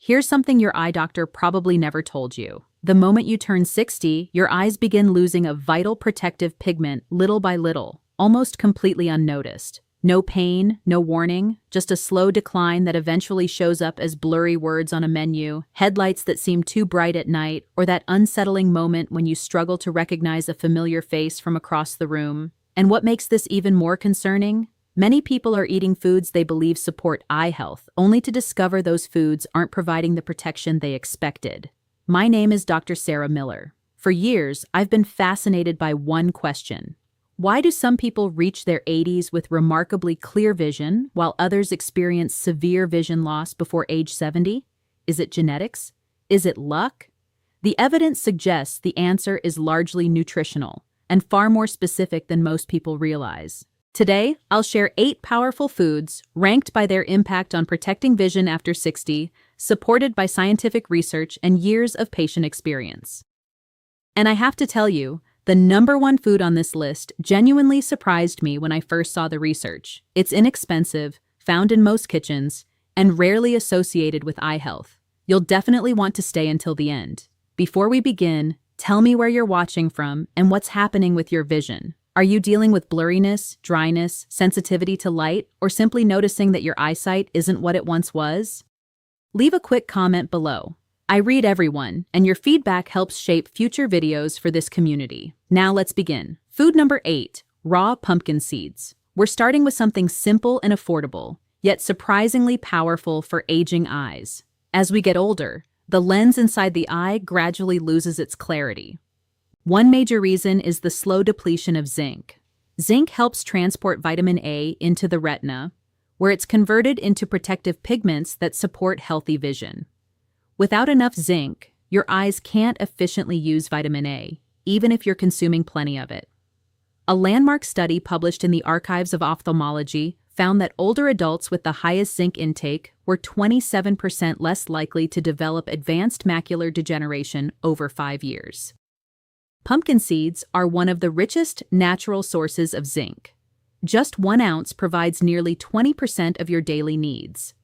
Here's something your eye doctor probably never told you. The moment you turn 60, your eyes begin losing a vital protective pigment little by little, almost completely unnoticed. No pain, no warning, just a slow decline that eventually shows up as blurry words on a menu, headlights that seem too bright at night, or that unsettling moment when you struggle to recognize a familiar face from across the room. And what makes this even more concerning? Many people are eating foods they believe support eye health, only to discover those foods aren't providing the protection they expected. My name is Dr. Sarah Miller. For years, I've been fascinated by one question. Why do some people reach their 80s with remarkably clear vision, while others experience severe vision loss before age 70? Is it genetics? Is it luck? The evidence suggests the answer is largely nutritional, and far more specific than most people realize. Today, I'll share 8 powerful foods, ranked by their impact on protecting vision after 60, supported by scientific research and years of patient experience. And I have to tell you, the number one food on this list genuinely surprised me when I first saw the research. It's inexpensive, found in most kitchens, and rarely associated with eye health. You'll definitely want to stay until the end. Before we begin, tell me where you're watching from and what's happening with your vision. Are you dealing with blurriness, dryness, sensitivity to light, or simply noticing that your eyesight isn't what it once was? Leave a quick comment below. I read everyone, and your feedback helps shape future videos for this community. Now let's begin. Food number 8, raw pumpkin seeds. We're starting with something simple and affordable, yet surprisingly powerful for aging eyes. As we get older, the lens inside the eye gradually loses its clarity. One major reason is the slow depletion of zinc. Zinc helps transport vitamin A into the retina, where it's converted into protective pigments that support healthy vision. Without enough zinc, your eyes can't efficiently use vitamin A, even if you're consuming plenty of it. A landmark study published in the Archives of Ophthalmology found that older adults with the highest zinc intake were 27% less likely to develop advanced macular degeneration over 5 years. Pumpkin seeds are one of the richest natural sources of zinc. Just 1 ounce provides nearly 20% of your daily needs.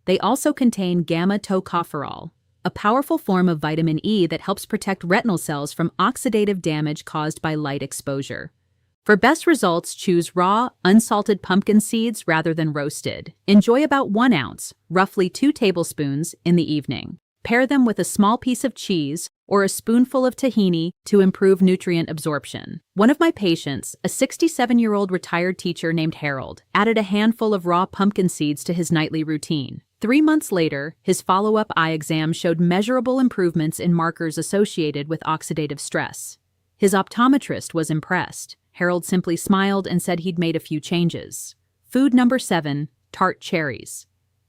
They also contain gamma-tocopherol, a powerful form of vitamin E that helps protect retinal cells from oxidative damage caused by light exposure. For best results, choose raw, unsalted pumpkin seeds rather than roasted. Enjoy about 1 ounce, roughly 2 tablespoons, in the evening. Pair them with a small piece of cheese or a spoonful of tahini to improve nutrient absorption. One of my patients, a 67-year-old retired teacher named Harold, added a handful of raw pumpkin seeds to his nightly routine. 3 months later, his follow-up eye exam showed measurable improvements in markers associated with oxidative stress. His optometrist was impressed. Harold simply smiled and said he'd made a few changes. Food number 7, tart cherries.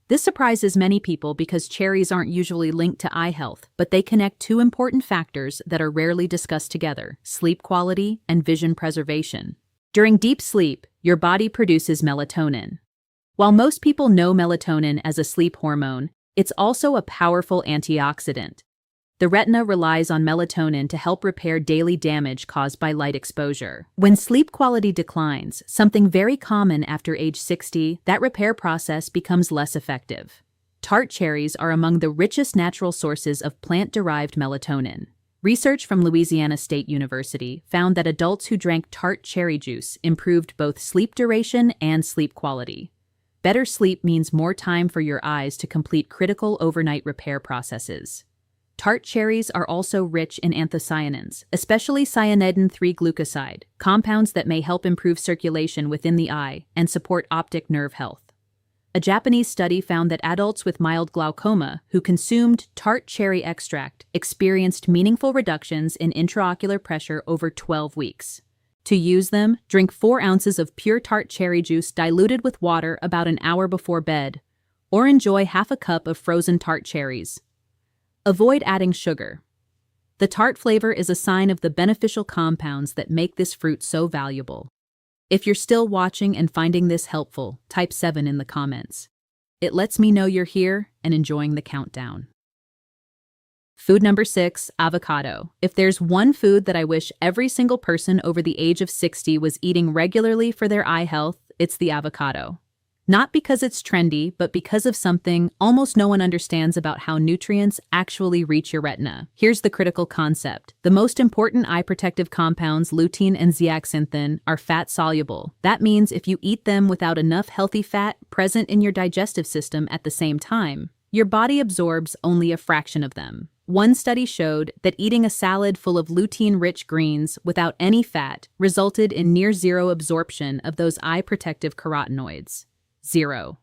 This surprises many people because cherries aren't usually linked to eye health, but they connect 2 important factors that are rarely discussed together: sleep quality and vision preservation. During deep sleep, your body produces melatonin. While most people know melatonin as a sleep hormone, it's also a powerful antioxidant. The retina relies on melatonin to help repair daily damage caused by light exposure. When sleep quality declines, something very common after age 60, that repair process becomes less effective. Tart cherries are among the richest natural sources of plant-derived melatonin. Research from Louisiana State University found that adults who drank tart cherry juice improved both sleep duration and sleep quality. Better sleep means more time for your eyes to complete critical overnight repair processes. Tart cherries are also rich in anthocyanins, especially cyanidin-3 glucoside, compounds that may help improve circulation within the eye and support optic nerve health. A Japanese study found that adults with mild glaucoma who consumed tart cherry extract experienced meaningful reductions in intraocular pressure over 12 weeks. To use them, drink 4 ounces of pure tart cherry juice diluted with water about an hour before bed, or enjoy half a cup of frozen tart cherries. Avoid adding sugar. The tart flavor is a sign of the beneficial compounds that make this fruit so valuable. If you're still watching and finding this helpful, type 7 in the comments. It lets me know you're here and enjoying the countdown. Food number 6, avocado. If there's one food that I wish every single person over the age of 60 was eating regularly for their eye health, it's the avocado. Not because it's trendy, but because of something almost no one understands about how nutrients actually reach your retina. Here's the critical concept. The most important eye protective compounds, lutein and zeaxanthin, are fat-soluble. That means if you eat them without enough healthy fat present in your digestive system at the same time, your body absorbs only a fraction of them. One study showed that eating a salad full of lutein-rich greens without any fat resulted in near-zero absorption of those eye-protective carotenoids. 0.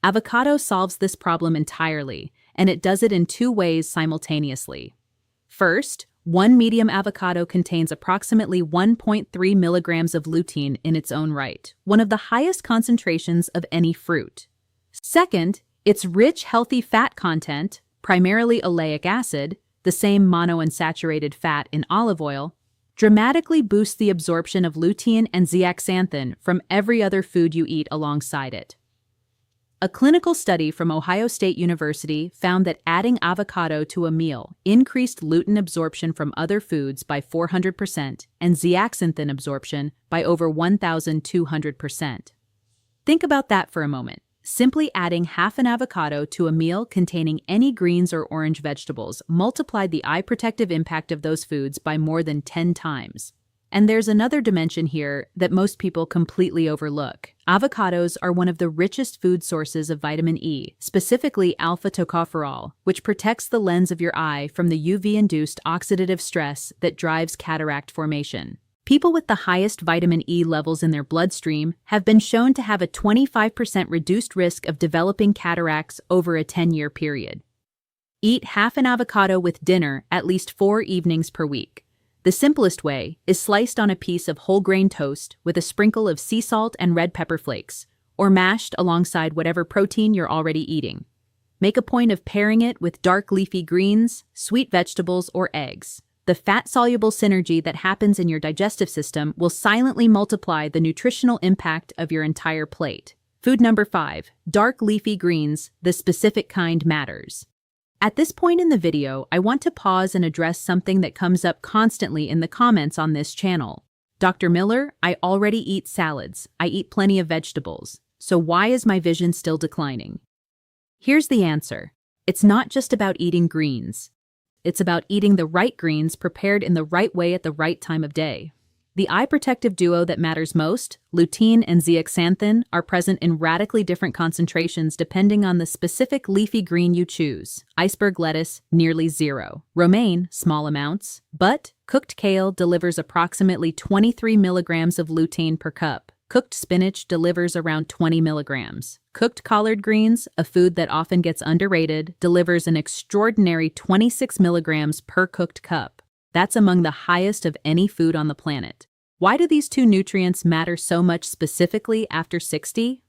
Avocado solves this problem entirely, and it does it in two ways simultaneously. First, one medium avocado contains approximately 1.3 milligrams of lutein in its own right, one of the highest concentrations of any fruit. Second, its rich, healthy fat content, primarily oleic acid, the same monounsaturated fat in olive oil, dramatically boosts the absorption of lutein and zeaxanthin from every other food you eat alongside it. A clinical study from Ohio State University found that adding avocado to a meal increased lutein absorption from other foods by 400% and zeaxanthin absorption by over 1,200%. Think about that for a moment. Simply adding half an avocado to a meal containing any greens or orange vegetables multiplied the eye protective impact of those foods by more than 10 times. And there's another dimension here that most people completely overlook. Avocados are one of the richest food sources of vitamin E, specifically alpha-tocopherol, which protects the lens of your eye from the UV-induced oxidative stress that drives cataract formation. People with the highest vitamin E levels in their bloodstream have been shown to have a 25% reduced risk of developing cataracts over a 10-year period. Eat half an avocado with dinner at least 4 evenings per week. The simplest way is sliced on a piece of whole grain toast with a sprinkle of sea salt and red pepper flakes, or mashed alongside whatever protein you're already eating. Make a point of pairing it with dark leafy greens, sweet vegetables, or eggs. The fat-soluble synergy that happens in your digestive system will silently multiply the nutritional impact of your entire plate. Food number 5, dark leafy greens, the specific kind matters. At this point in the video, I want to pause and address something that comes up constantly in the comments on this channel. Dr. Miller, I already eat salads. I eat plenty of vegetables. So why is my vision still declining? Here's the answer. It's not just about eating greens. It's about eating the right greens prepared in the right way at the right time of day. The eye protective duo that matters most, lutein and zeaxanthin, are present in radically different concentrations depending on the specific leafy green you choose. Iceberg lettuce, nearly 0. Romaine, small amounts. But cooked kale delivers approximately 23 milligrams of lutein per cup. Cooked spinach delivers around 20 milligrams. Cooked collard greens, a food that often gets underrated, delivers an extraordinary 26 milligrams per cooked cup. That's among the highest of any food on the planet. Why do these two nutrients matter so much specifically after 60?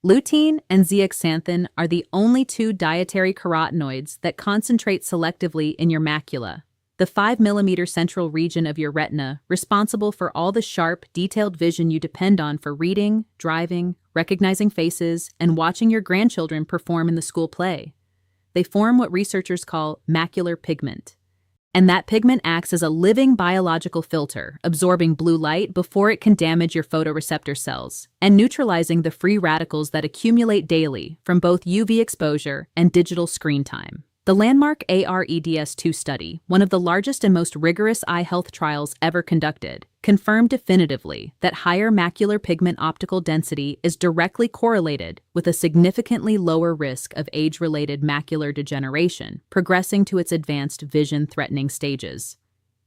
Lutein and zeaxanthin are the only two dietary carotenoids that concentrate selectively in your macula, the 5 mm central region of your retina, responsible for all the sharp, detailed vision you depend on for reading, driving, recognizing faces, and watching your grandchildren perform in the school play. They form what researchers call macular pigment. And that pigment acts as a living biological filter, absorbing blue light before it can damage your photoreceptor cells, and neutralizing the free radicals that accumulate daily from both UV exposure and digital screen time. The landmark AREDS2 study, one of the largest and most rigorous eye health trials ever conducted, confirmed definitively that higher macular pigment optical density is directly correlated with a significantly lower risk of age-related macular degeneration, progressing to its advanced vision-threatening stages.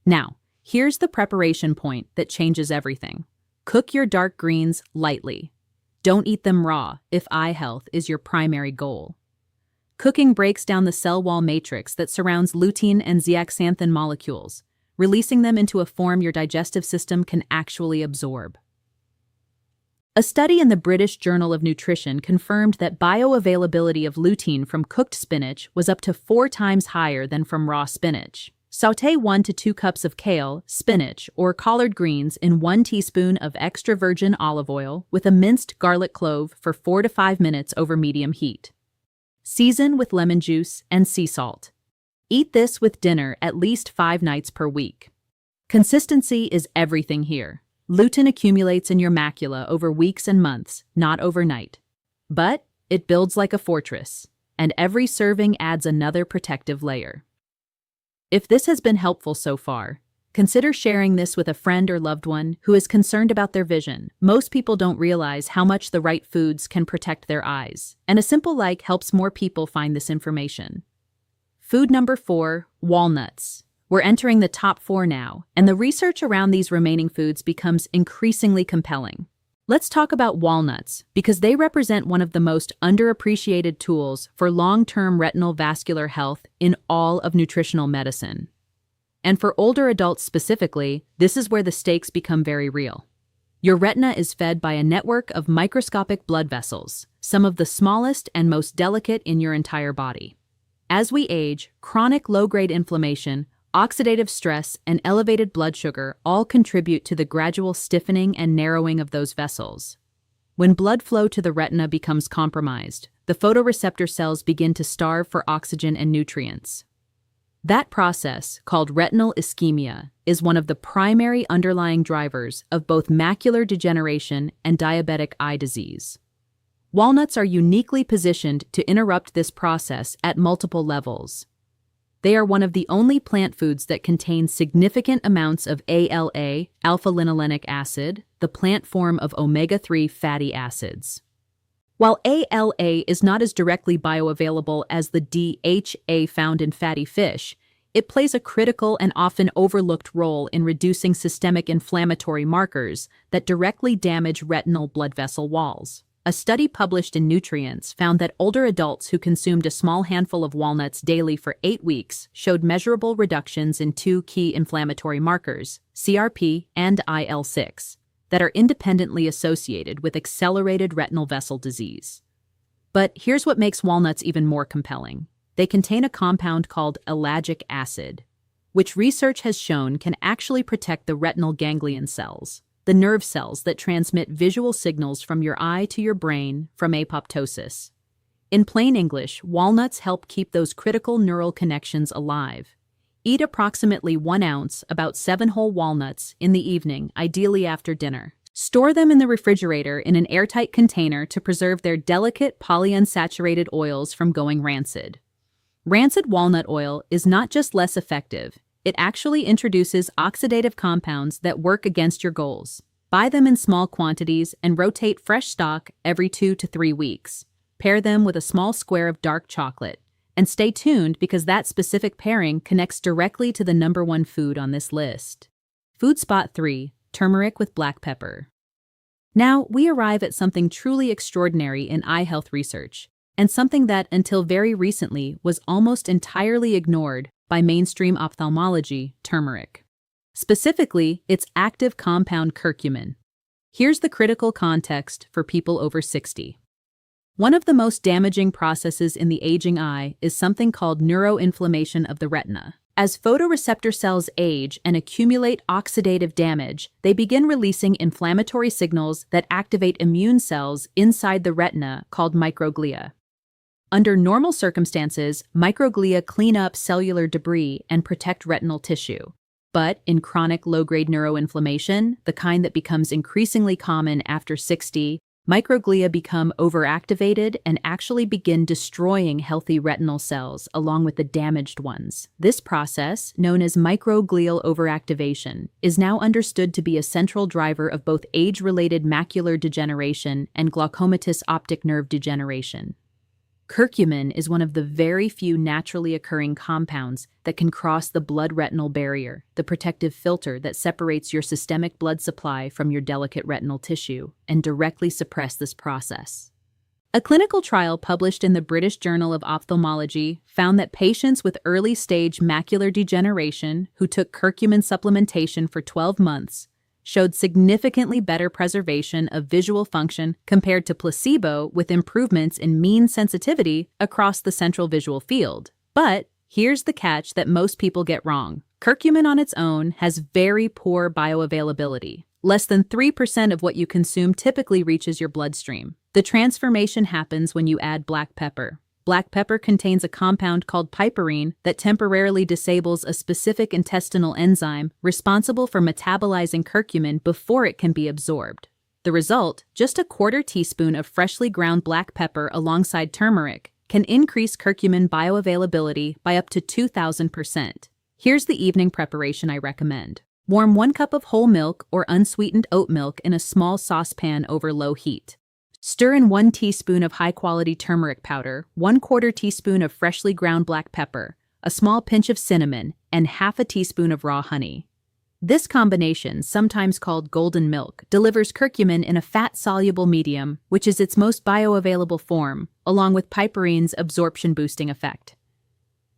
Now, here's the preparation point that changes everything. Cook your dark greens lightly. Don't eat them raw if eye health is your primary goal. Cooking breaks down the cell wall matrix that surrounds lutein and zeaxanthin molecules, releasing them into a form your digestive system can actually absorb. A study in the British Journal of Nutrition confirmed that bioavailability of lutein from cooked spinach was up to 4 times higher than from raw spinach. Sauté 1 to 2 cups of kale, spinach, or collard greens in 1 teaspoon of extra virgin olive oil with a minced garlic clove for 4 to 5 minutes over medium heat. Season with lemon juice and sea salt. Eat this with dinner at least 5 nights per week. Consistency is everything here. Lutein accumulates in your macula over weeks and months, not overnight. But it builds like a fortress, and every serving adds another protective layer. If this has been helpful so far, consider sharing this with a friend or loved one who is concerned about their vision. Most people don't realize how much the right foods can protect their eyes, and a simple like helps more people find this information. Food number 4, walnuts. We're entering the top 4 now, and the research around these remaining foods becomes increasingly compelling. Let's talk about walnuts, because they represent one of the most underappreciated tools for long-term retinal vascular health in all of nutritional medicine. And for older adults specifically, this is where the stakes become very real. Your retina is fed by a network of microscopic blood vessels, some of the smallest and most delicate in your entire body. As we age, chronic low-grade inflammation, oxidative stress, and elevated blood sugar all contribute to the gradual stiffening and narrowing of those vessels. When blood flow to the retina becomes compromised, the photoreceptor cells begin to starve for oxygen and nutrients. That process, called retinal ischemia, is one of the primary underlying drivers of both macular degeneration and diabetic eye disease. Walnuts are uniquely positioned to interrupt this process at multiple levels. They are one of the only plant foods that contain significant amounts of ALA, alpha-linolenic acid, the plant form of omega-3 fatty acids. While ALA is not as directly bioavailable as the DHA found in fatty fish, it plays a critical and often overlooked role in reducing systemic inflammatory markers that directly damage retinal blood vessel walls. A study published in Nutrients found that older adults who consumed a small handful of walnuts daily for 8 weeks showed measurable reductions in 2 key inflammatory markers, CRP and IL-6, that are independently associated with accelerated retinal vessel disease. But here's what makes walnuts even more compelling. They contain a compound called ellagic acid, which research has shown can actually protect the retinal ganglion cells, the nerve cells that transmit visual signals from your eye to your brain from apoptosis. In plain English, walnuts help keep those critical neural connections alive. Eat approximately 1 ounce, about 7 whole walnuts, in the evening, ideally after dinner. Store them in the refrigerator in an airtight container to preserve their delicate polyunsaturated oils from going rancid. Rancid walnut oil is not just less effective, it actually introduces oxidative compounds that work against your goals. Buy them in small quantities and rotate fresh stock every 2 to 3 weeks. Pair them with a small square of dark chocolate. And stay tuned because that specific pairing connects directly to the number 1 food on this list. Food spot 3, turmeric with black pepper. Now, we arrive at something truly extraordinary in eye health research, and something that, until very recently, was almost entirely ignored by mainstream ophthalmology: turmeric. Specifically, its active compound curcumin. Here's the critical context for people over 60. One of the most damaging processes in the aging eye is something called neuroinflammation of the retina. As photoreceptor cells age and accumulate oxidative damage, they begin releasing inflammatory signals that activate immune cells inside the retina called microglia. Under normal circumstances, microglia clean up cellular debris and protect retinal tissue. But in chronic low-grade neuroinflammation, the kind that becomes increasingly common after 60, microglia become overactivated and actually begin destroying healthy retinal cells along with the damaged ones. This process, known as microglial overactivation, is now understood to be a central driver of both age-related macular degeneration and glaucomatous optic nerve degeneration. Curcumin is one of the very few naturally occurring compounds that can cross the blood-retinal barrier, the protective filter that separates your systemic blood supply from your delicate retinal tissue, and directly suppress this process. A clinical trial published in the British Journal of Ophthalmology found that patients with early-stage macular degeneration who took curcumin supplementation for 12 months showed significantly better preservation of visual function compared to placebo, with improvements in mean sensitivity across the central visual field. But here's the catch that most people get wrong. Curcumin on its own has very poor bioavailability. Less than 3% of what you consume typically reaches your bloodstream. The transformation happens when you add black pepper. Black pepper contains a compound called piperine that temporarily disables a specific intestinal enzyme responsible for metabolizing curcumin before it can be absorbed. The result, just a quarter teaspoon of freshly ground black pepper alongside turmeric can increase curcumin bioavailability by up to 2,000%. Here's the evening preparation I recommend. Warm 1 cup of whole milk or unsweetened oat milk in a small saucepan over low heat. Stir in 1 teaspoon of high-quality turmeric powder, 1/4 teaspoon of freshly ground black pepper, a small pinch of cinnamon, and half a teaspoon of raw honey. This combination, sometimes called golden milk, delivers curcumin in a fat-soluble medium, which is its most bioavailable form, along with piperine's absorption-boosting effect.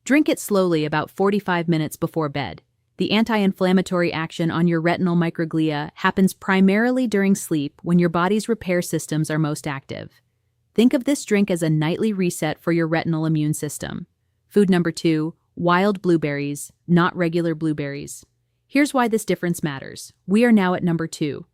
Drink it slowly about 45 minutes before bed. The anti-inflammatory action on your retinal microglia happens primarily during sleep when your body's repair systems are most active. Think of this drink as a nightly reset for your retinal immune system. Food number 2, wild blueberries, not regular blueberries. Here's why this difference matters. We are now at number 2.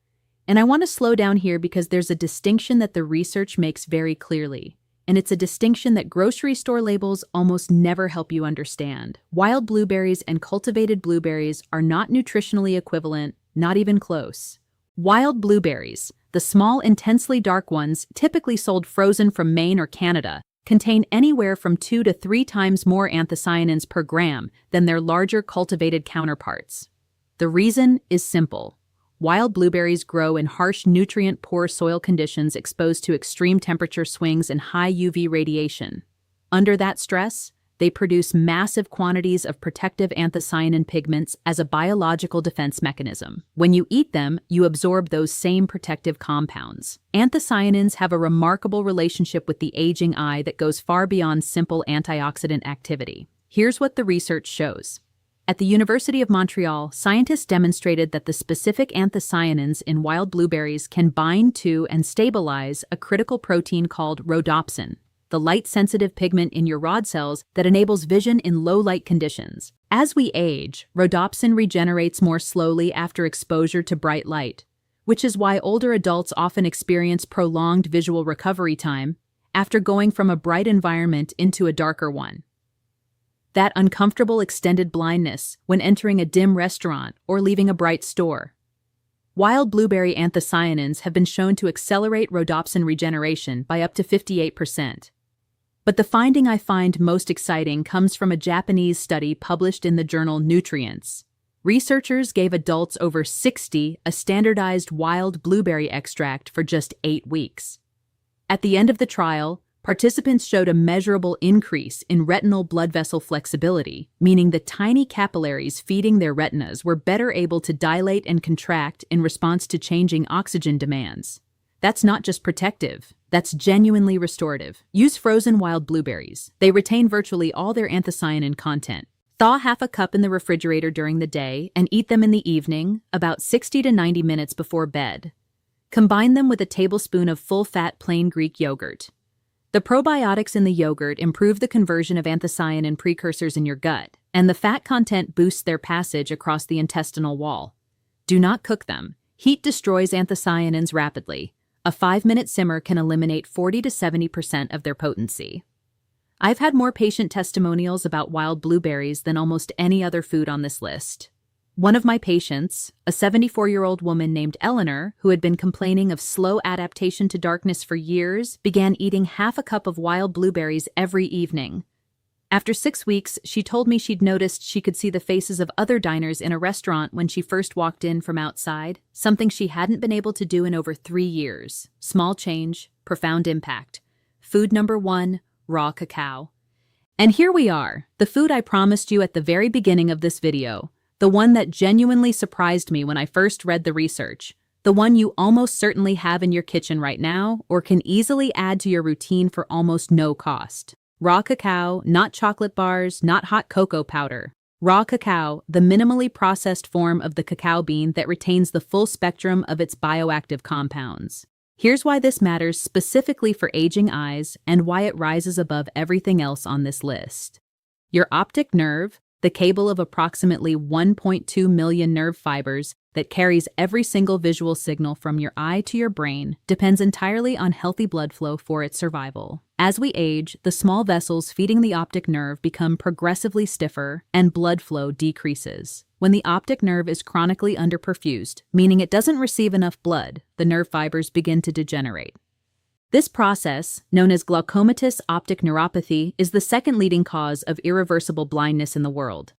And I want to slow down here because there's a distinction that the research makes very clearly. And it's a distinction that grocery store labels almost never help you understand. Wild blueberries and cultivated blueberries are not nutritionally equivalent, not even close. Wild blueberries, the small, intensely dark ones typically sold frozen from Maine or Canada, contain anywhere from 2 to 3 times more anthocyanins per gram than their larger cultivated counterparts. The reason is simple. Wild blueberries grow in harsh, nutrient-poor soil conditions exposed to extreme temperature swings and high UV radiation. Under that stress, they produce massive quantities of protective anthocyanin pigments as a biological defense mechanism. When you eat them, you absorb those same protective compounds. Anthocyanins have a remarkable relationship with the aging eye that goes far beyond simple antioxidant activity. Here's what the research shows. At the University of Montreal, scientists demonstrated that the specific anthocyanins in wild blueberries can bind to and stabilize a critical protein called rhodopsin, the light-sensitive pigment in your rod cells that enables vision in low-light conditions. As we age, rhodopsin regenerates more slowly after exposure to bright light, which is why older adults often experience prolonged visual recovery time after going from a bright environment into a darker one. That uncomfortable extended blindness when entering a dim restaurant or leaving a bright store. Wild blueberry anthocyanins have been shown to accelerate rhodopsin regeneration by up to 58%. But the finding I find most exciting comes from a Japanese study published in the journal Nutrients. Researchers gave adults over 60 a standardized wild blueberry extract for just 8 weeks. At the end of the trial, participants showed a measurable increase in retinal blood vessel flexibility, meaning the tiny capillaries feeding their retinas were better able to dilate and contract in response to changing oxygen demands. That's not just protective, that's genuinely restorative. Use frozen wild blueberries. They retain virtually all their anthocyanin content. Thaw half a cup in the refrigerator during the day and eat them in the evening, about 60 to 90 minutes before bed. Combine them with a tablespoon of full-fat plain Greek yogurt. The probiotics in the yogurt improve the conversion of anthocyanin precursors in your gut, and the fat content boosts their passage across the intestinal wall. Do not cook them. Heat destroys anthocyanins rapidly. A 5-minute simmer can eliminate 40 to 70% of their potency. I've had more patient testimonials about wild blueberries than almost any other food on this list. One of my patients, a 74-year-old woman named Eleanor, who had been complaining of slow adaptation to darkness for years, began eating half a cup of wild blueberries every evening. After 6 weeks, she told me she'd noticed she could see the faces of other diners in a restaurant when she first walked in from outside, something she hadn't been able to do in over 3 years. Small change, profound impact. Food number 1, raw cacao. And here we are, the food I promised you at the very beginning of this video. The one that genuinely surprised me when I first read the research. The one you almost certainly have in your kitchen right now or can easily add to your routine for almost no cost. Raw cacao, not chocolate bars, not hot cocoa powder. Raw cacao, the minimally processed form of the cacao bean that retains the full spectrum of its bioactive compounds. Here's why this matters specifically for aging eyes and why it rises above everything else on this list. Your optic nerve, the cable of approximately 1.2 million nerve fibers that carries every single visual signal from your eye to your brain, depends entirely on healthy blood flow for its survival. As we age, the small vessels feeding the optic nerve become progressively stiffer and blood flow decreases. When the optic nerve is chronically underperfused, meaning it doesn't receive enough blood, the nerve fibers begin to degenerate. This process, known as glaucomatous optic neuropathy, is the second leading cause of irreversible blindness in the world.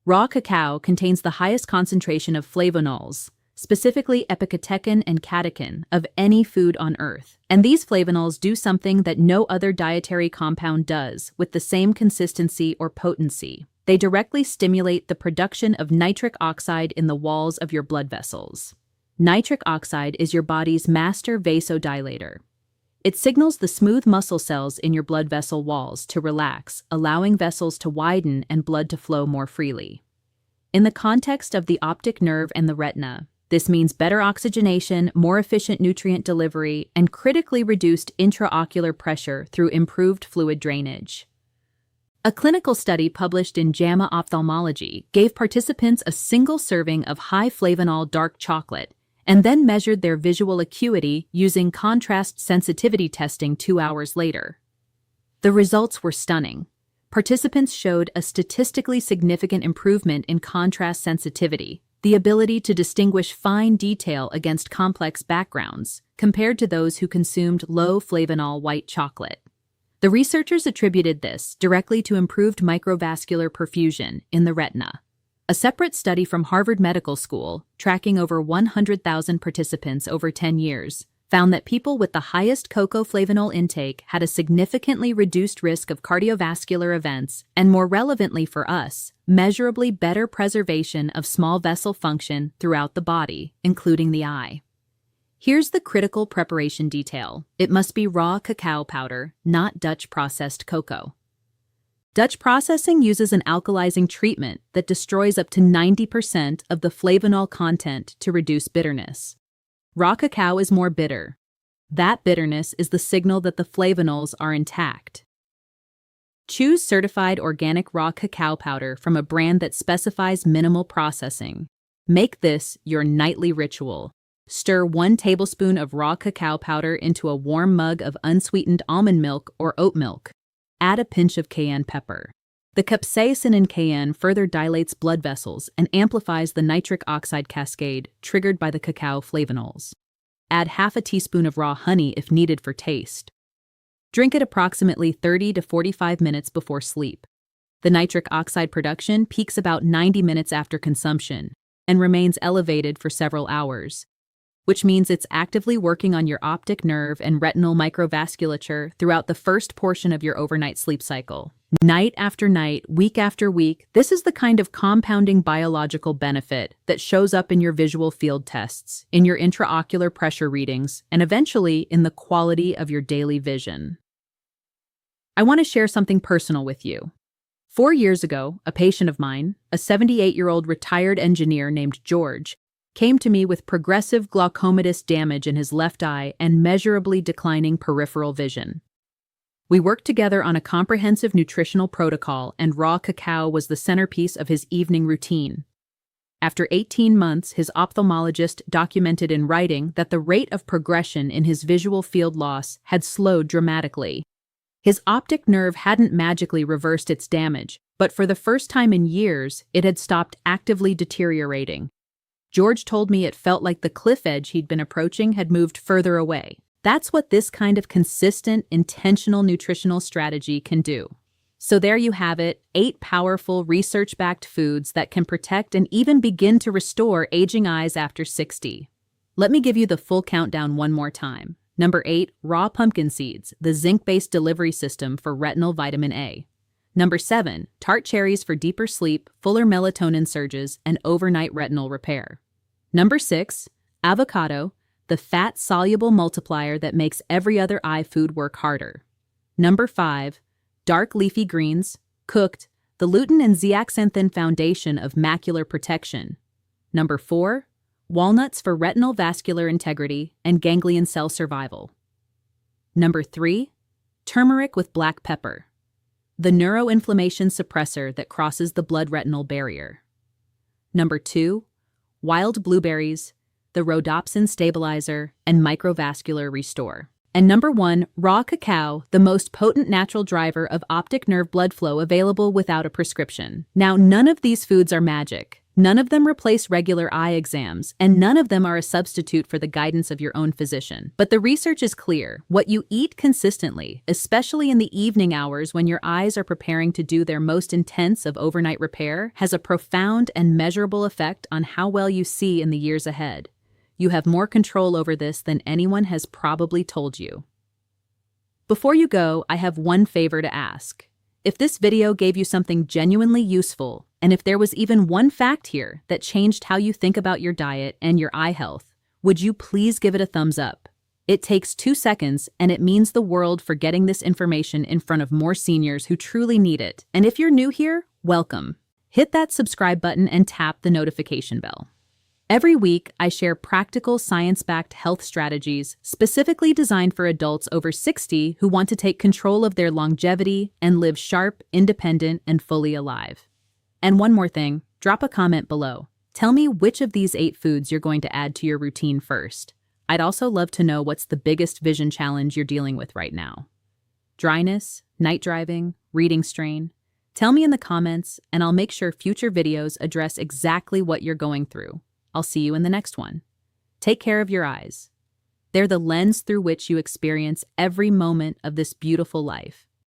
Raw cacao contains the highest concentration of flavonols, specifically epicatechin and catechin, of any food on Earth. And these flavonols do something that no other dietary compound does with the same consistency or potency. They directly stimulate the production of nitric oxide in the walls of your blood vessels. Nitric oxide is your body's master vasodilator. It signals the smooth muscle cells in your blood vessel walls to relax, allowing vessels to widen and blood to flow more freely. In the context of the optic nerve and the retina, this means better oxygenation, more efficient nutrient delivery, and critically reduced intraocular pressure through improved fluid drainage. A clinical study published in JAMA Ophthalmology gave participants a single serving of high flavonol dark chocolate and then measured their visual acuity using contrast sensitivity testing 2 hours later. The results were stunning. Participants showed a statistically significant improvement in contrast sensitivity, the ability to distinguish fine detail against complex backgrounds, compared to those who consumed low flavonol white chocolate. The researchers attributed this directly to improved microvascular perfusion in the retina. A separate study from Harvard Medical School, tracking over 100,000 participants over 10 years, found that people with the highest cocoa flavonol intake had a significantly reduced risk of cardiovascular events and, more relevantly for us, measurably better preservation of small vessel function throughout the body, including the eye. Here's the critical preparation detail. It must be raw cacao powder, not Dutch processed cocoa. Dutch processing uses an alkalizing treatment that destroys up to 90% of the flavonol content to reduce bitterness. Raw cacao is more bitter. That bitterness is the signal that the flavonols are intact. Choose certified organic raw cacao powder from a brand that specifies minimal processing. Make this your nightly ritual. Stir 1 tablespoon of raw cacao powder into a warm mug of unsweetened almond milk or oat milk. Add a pinch of cayenne pepper. The capsaicin in cayenne further dilates blood vessels and amplifies the nitric oxide cascade triggered by the cacao flavonols. Add half a teaspoon of raw honey if needed for taste. Drink it approximately 30 to 45 minutes before sleep. The nitric oxide production peaks about 90 minutes after consumption and remains elevated for several hours, which means it's actively working on your optic nerve and retinal microvasculature throughout the first portion of your overnight sleep cycle. Night after night, week after week, this is the kind of compounding biological benefit that shows up in your visual field tests, in your intraocular pressure readings, and eventually in the quality of your daily vision. I want to share something personal with you. 4 years ago, a patient of mine, a 78-year-old retired engineer named George, came to me with progressive glaucomatous damage in his left eye and measurably declining peripheral vision. We worked together on a comprehensive nutritional protocol, and raw cacao was the centerpiece of his evening routine. After 18 months, his ophthalmologist documented in writing that the rate of progression in his visual field loss had slowed dramatically. His optic nerve hadn't magically reversed its damage, but for the first time in years, it had stopped actively deteriorating. George told me it felt like the cliff edge he'd been approaching had moved further away. That's what this kind of consistent, intentional nutritional strategy can do. So there you have it, 8 powerful, research-backed foods that can protect and even begin to restore aging eyes after 60. Let me give you the full countdown one more time. Number 8, raw pumpkin seeds, the zinc-based delivery system for retinal vitamin A. Number 7, tart cherries for deeper sleep, fuller melatonin surges, and overnight retinal repair. Number 6, avocado, the fat-soluble multiplier that makes every other eye food work harder. Number 5, dark leafy greens, cooked, the lutein and zeaxanthin foundation of macular protection. Number 4, walnuts for retinal vascular integrity and ganglion cell survival. Number 3, turmeric with black pepper, the neuroinflammation suppressor that crosses the blood-retinal barrier. Number 2, wild blueberries, the rhodopsin stabilizer and microvascular restore. And number 1, raw cacao, the most potent natural driver of optic nerve blood flow available without a prescription. Now, none of these foods are magic. None of them replace regular eye exams, and none of them are a substitute for the guidance of your own physician. But the research is clear. What you eat consistently, especially in the evening hours when your eyes are preparing to do their most intense of overnight repair, has a profound and measurable effect on how well you see in the years ahead. You have more control over this than anyone has probably told you. Before you go, I have one favor to ask. If this video gave you something genuinely useful, and if there was even one fact here that changed how you think about your diet and your eye health, would you please give it a thumbs up? It takes 2 seconds, and it means the world for getting this information in front of more seniors who truly need it. And if you're new here, welcome. Hit that subscribe button and tap the notification bell. Every week, I share practical, science-backed health strategies specifically designed for adults over 60 who want to take control of their longevity and live sharp, independent, and fully alive. And one more thing, drop a comment below. Tell me which of these 8 foods you're going to add to your routine first. I'd also love to know what's the biggest vision challenge you're dealing with right now. Dryness, night driving, reading strain? Tell me in the comments, and I'll make sure future videos address exactly what you're going through. I'll see you in the next one. Take care of your eyes. They're the lens through which you experience every moment of this beautiful life.